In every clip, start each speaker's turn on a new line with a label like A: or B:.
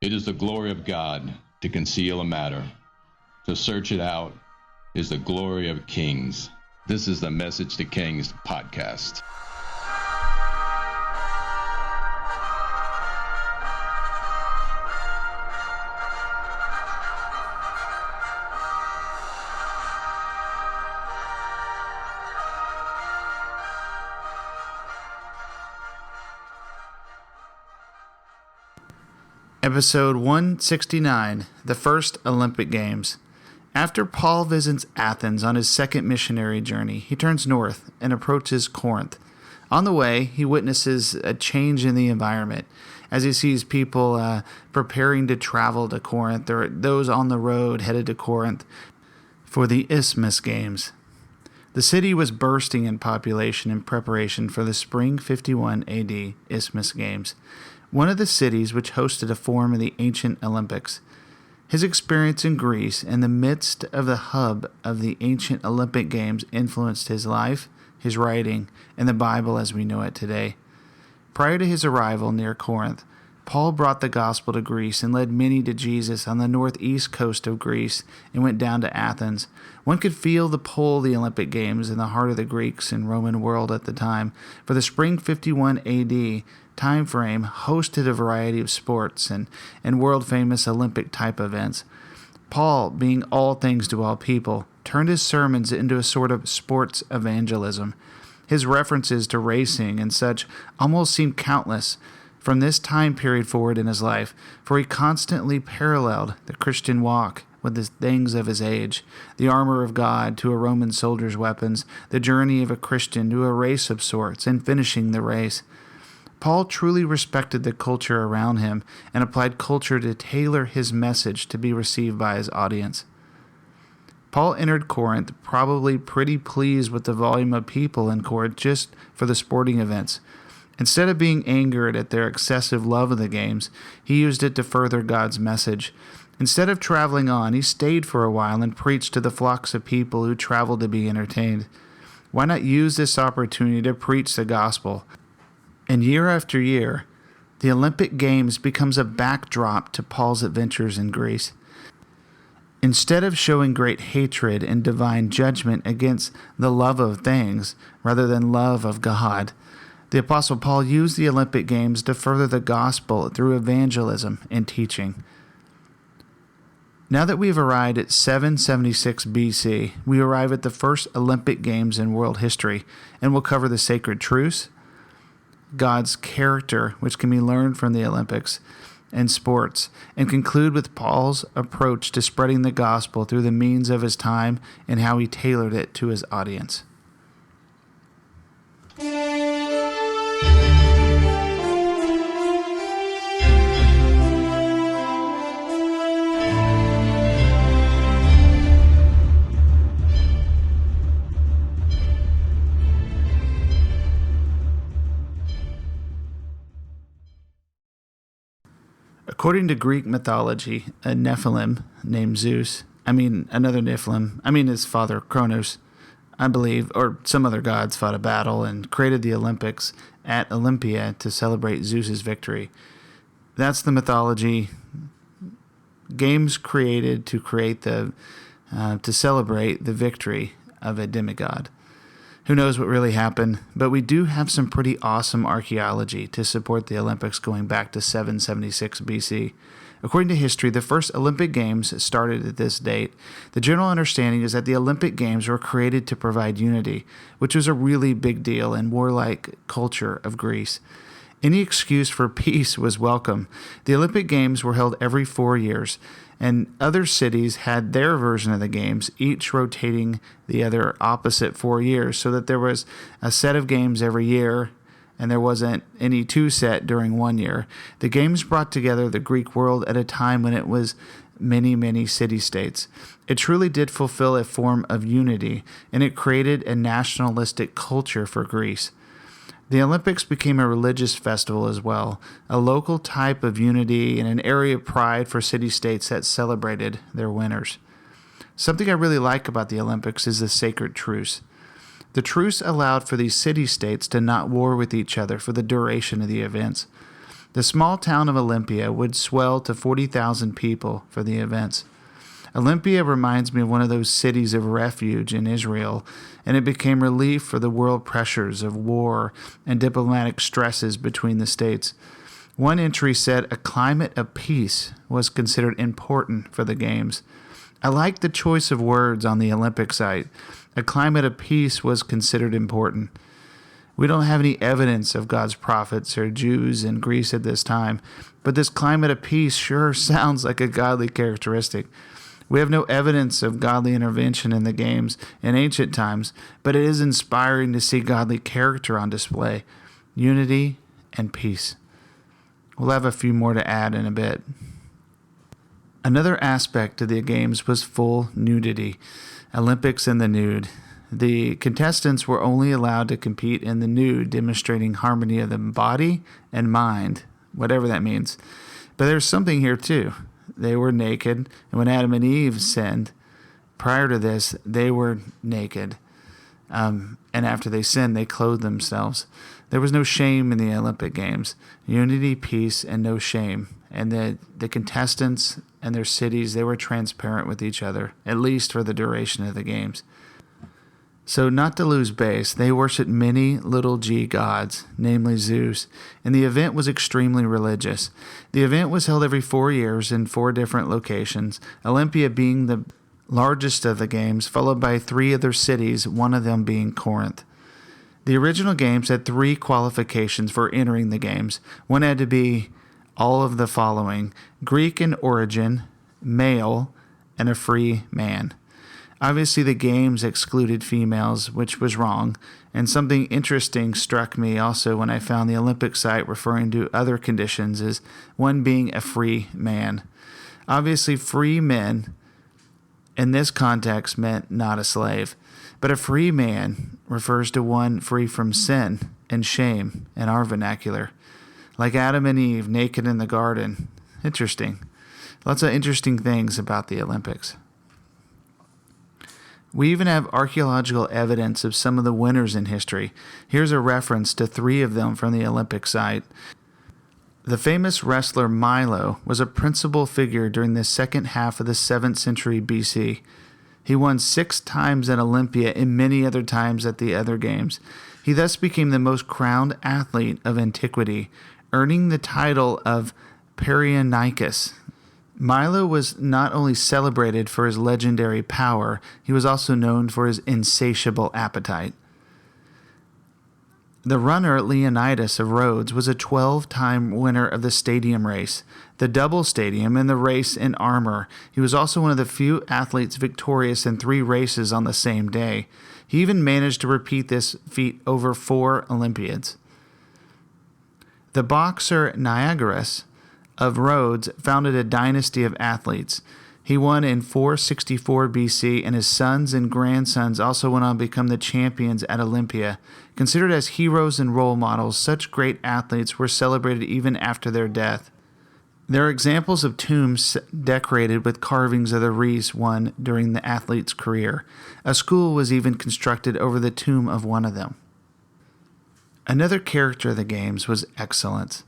A: It is the glory of God to conceal a matter. To search it out is the glory of kings. This is the Message to Kings podcast.
B: Episode 169, The First Olympic Games. After Paul visits Athens on his second missionary journey, he turns north and approaches Corinth. On the way, he witnesses a change in the environment as he sees people preparing to travel to Corinth, or those on the road headed to Corinth for the Isthmus Games. The city was bursting in population in preparation for the spring 51 AD Isthmus Games, one of the cities which hosted a form of the ancient Olympics. His experience in Greece in the midst of the hub of the ancient Olympic Games influenced his life, his writing, and the Bible as we know it today. Prior to his arrival near Corinth, Paul brought the gospel to Greece and led many to Jesus on the northeast coast of Greece and went down to Athens. One could feel the pull of the Olympic Games in the heart of the Greeks and Roman world at the time, for the spring 51 AD time frame hosted a variety of sports and world-famous Olympic-type events. Paul, being all things to all people, turned his sermons into a sort of sports evangelism. His references to racing and such almost seemed countless from this time period forward in his life, for he constantly paralleled the Christian walk with the things of his age, the armor of God to a Roman soldier's weapons, the journey of a Christian to a race of sorts, and finishing the race. Paul truly respected the culture around him and applied culture to tailor his message to be received by his audience. Paul entered Corinth probably pretty pleased with the volume of people in Corinth just for the sporting events. Instead of being angered at their excessive love of the games, he used it to further God's message. Instead of traveling on, he stayed for a while and preached to the flocks of people who traveled to be entertained. Why not use this opportunity to preach the gospel? And year after year, the Olympic Games becomes a backdrop to Paul's adventures in Greece. Instead of showing great hatred and divine judgment against the love of things rather than love of God, the Apostle Paul used the Olympic Games to further the gospel through evangelism and teaching. Now that we've arrived at 776 BC, we arrive at the first Olympic Games in world history, and we'll cover the sacred truce, God's character, which can be learned from the Olympics, and sports, and conclude with Paul's approach to spreading the gospel through the means of his time and how he tailored it to his audience. According to Greek mythology, a Nephilim named Zeus, his father Kronos, I believe, or some other gods fought a battle and created the Olympics at Olympia to celebrate Zeus's victory. That's the mythology. Games created to celebrate the victory of a demigod. Who knows what really happened, but we do have some pretty awesome archaeology to support the Olympics going back to 776 BC. According to history, the first Olympic Games started at this date. The general understanding is that the Olympic Games were created to provide unity, which was a really big deal in warlike culture of Greece. Any excuse for peace was welcome. The Olympic Games were held every 4 years, and other cities had their version of the games, each rotating the other opposite 4 years, so that there was a set of games every year, and there wasn't any two set during 1 year. The games brought together the Greek world at a time when it was many, many city-states. It truly did fulfill a form of unity, and it created a nationalistic culture for Greece. The Olympics became a religious festival as well, a local type of unity and an area of pride for city-states that celebrated their winners. Something I really like about the Olympics is the sacred truce. The truce allowed for these city-states to not war with each other for the duration of the events. The small town of Olympia would swell to 40,000 people for the events. Olympia reminds me of one of those cities of refuge in Israel, and it became relief for the world pressures of war and diplomatic stresses between the states. One entry said a climate of peace was considered important for the Games. I like the choice of words on the Olympic site. A climate of peace was considered important. We don't have any evidence of God's prophets or Jews in Greece at this time, but this climate of peace sure sounds like a godly characteristic. We have no evidence of godly intervention in the Games in ancient times, but it is inspiring to see godly character on display, unity and peace. We'll have a few more to add in a bit. Another aspect of the Games was full nudity, Olympics in the nude. The contestants were only allowed to compete in the nude, demonstrating harmony of the body and mind, whatever that means. But there's something here too. They were naked, and when Adam and Eve sinned, prior to this, they were naked. And after they sinned, they clothed themselves. There was no shame in the Olympic Games. Unity, peace, and no shame. And the contestants and their cities, they were transparent with each other, at least for the duration of the Games. So not to lose base, they worshipped many little g gods, namely Zeus, and the event was extremely religious. The event was held every 4 years in 4 different locations, Olympia being the largest of the Games, followed by 3 other cities, one of them being Corinth. The original Games had 3 qualifications for entering the Games. One had to be all of the following: Greek in origin, male, and a free man. Obviously, the Games excluded females, which was wrong, and something interesting struck me also when I found the Olympic site referring to other conditions as one being a free man. Obviously, free men in this context meant not a slave, but a free man refers to one free from sin and shame in our vernacular. Like Adam and Eve naked in the garden. Interesting. Lots of interesting things about the Olympics. We even have archaeological evidence of some of the winners in history. Here's a reference to 3 of them from the Olympic site. The famous wrestler Milo was a principal figure during the second half of the 7th century BC. He won 6 times at Olympia and many other times at the other Games. He thus became the most crowned athlete of antiquity, earning the title of Perionicus. Milo was not only celebrated for his legendary power, he was also known for his insatiable appetite. The runner Leonidas of Rhodes was a 12-time winner of the stadium race, the double stadium, and the race in armor. He was also one of the few athletes victorious in 3 races on the same day. He even managed to repeat this feat over 4 Olympiads. The boxer Niagara of Rhodes founded a dynasty of athletes. He won in 464 BC, and his sons and grandsons also went on to become the champions at Olympia. Considered as heroes and role models, such great athletes were celebrated even after their death. There are examples of tombs decorated with carvings of the wreaths won during the athlete's career. A school was even constructed over the tomb of one of them. Another character of the Games was excellence.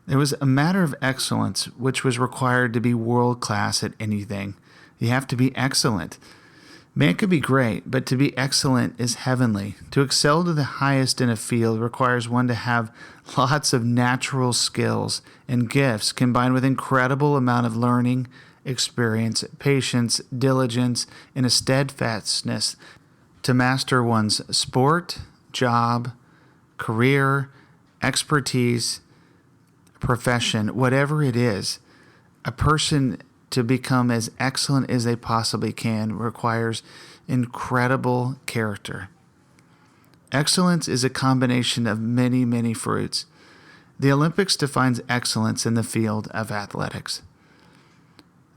B: It was a matter of excellence which was required to be world-class at anything. You have to be excellent. Man could be great, but to be excellent is heavenly. To excel to the highest in a field requires one to have lots of natural skills and gifts combined with incredible amount of learning, experience, patience, diligence, and a steadfastness to master one's sport, job, career, expertise, profession, whatever it is. A person to become as excellent as they possibly can requires incredible character. Excellence is a combination of many, many fruits. The Olympics defines excellence in the field of athletics.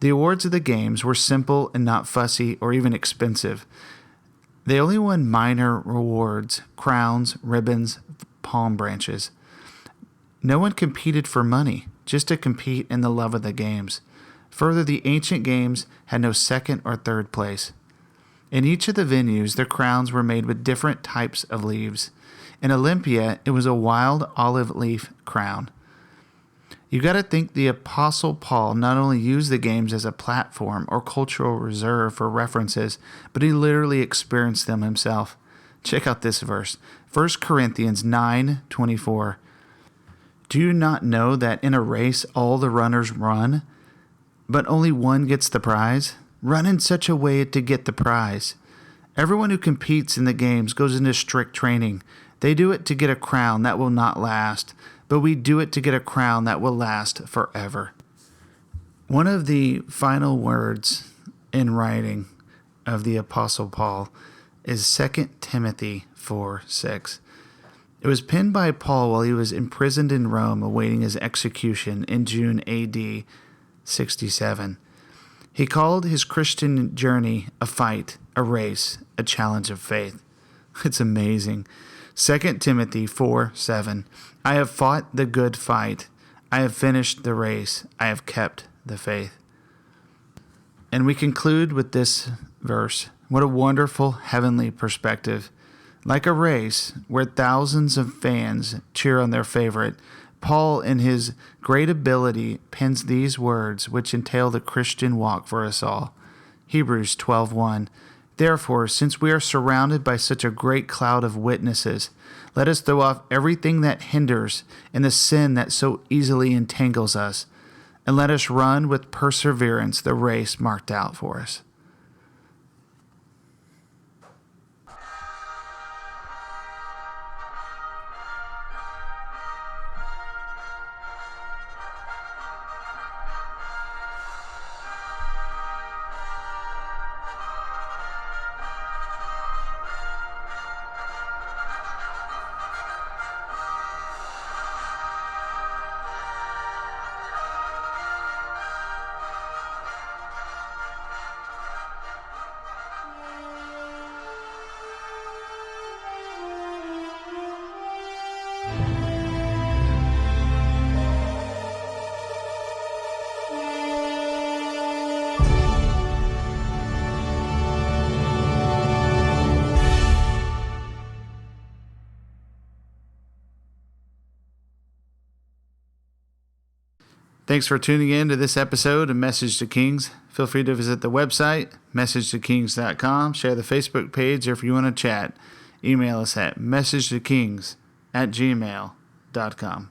B: The awards of the Games were simple and not fussy or even expensive. They only won minor rewards, crowns, ribbons, palm branches. No one competed for money, just to compete in the love of the Games. Further, the ancient Games had no second or third place. In each of the venues, their crowns were made with different types of leaves. In Olympia, it was a wild olive leaf crown. You got to think the Apostle Paul not only used the games as a platform or cultural reserve for references, but he literally experienced them himself. Check out this verse, 1 Corinthians 9:24. Do you not know that in a race all the runners run, but only one gets the prize? Run in such a way to get the prize. Everyone who competes in the games goes into strict training. They do it to get a crown that will not last, but we do it to get a crown that will last forever. One of the final words in writing of the Apostle Paul is 2 Timothy 4:6. It was penned by Paul while he was imprisoned in Rome awaiting his execution in June AD 67. He called his Christian journey a fight, a race, a challenge of faith. It's amazing. 2 Timothy 4:7. I have fought the good fight. I have finished the race. I have kept the faith. And we conclude with this verse. What a wonderful heavenly perspective. Like a race where thousands of fans cheer on their favorite, Paul, in his great ability, pens these words which entail the Christian walk for us all. Hebrews 12:1. Therefore, since we are surrounded by such a great cloud of witnesses, let us throw off everything that hinders and the sin that so easily entangles us, and let us run with perseverance the race marked out for us. Thanks for tuning in to this episode of Message to Kings. Feel free to visit the website, messagetokings.com, share the Facebook page, or if you want to chat, email us at messagetokings@gmail.com.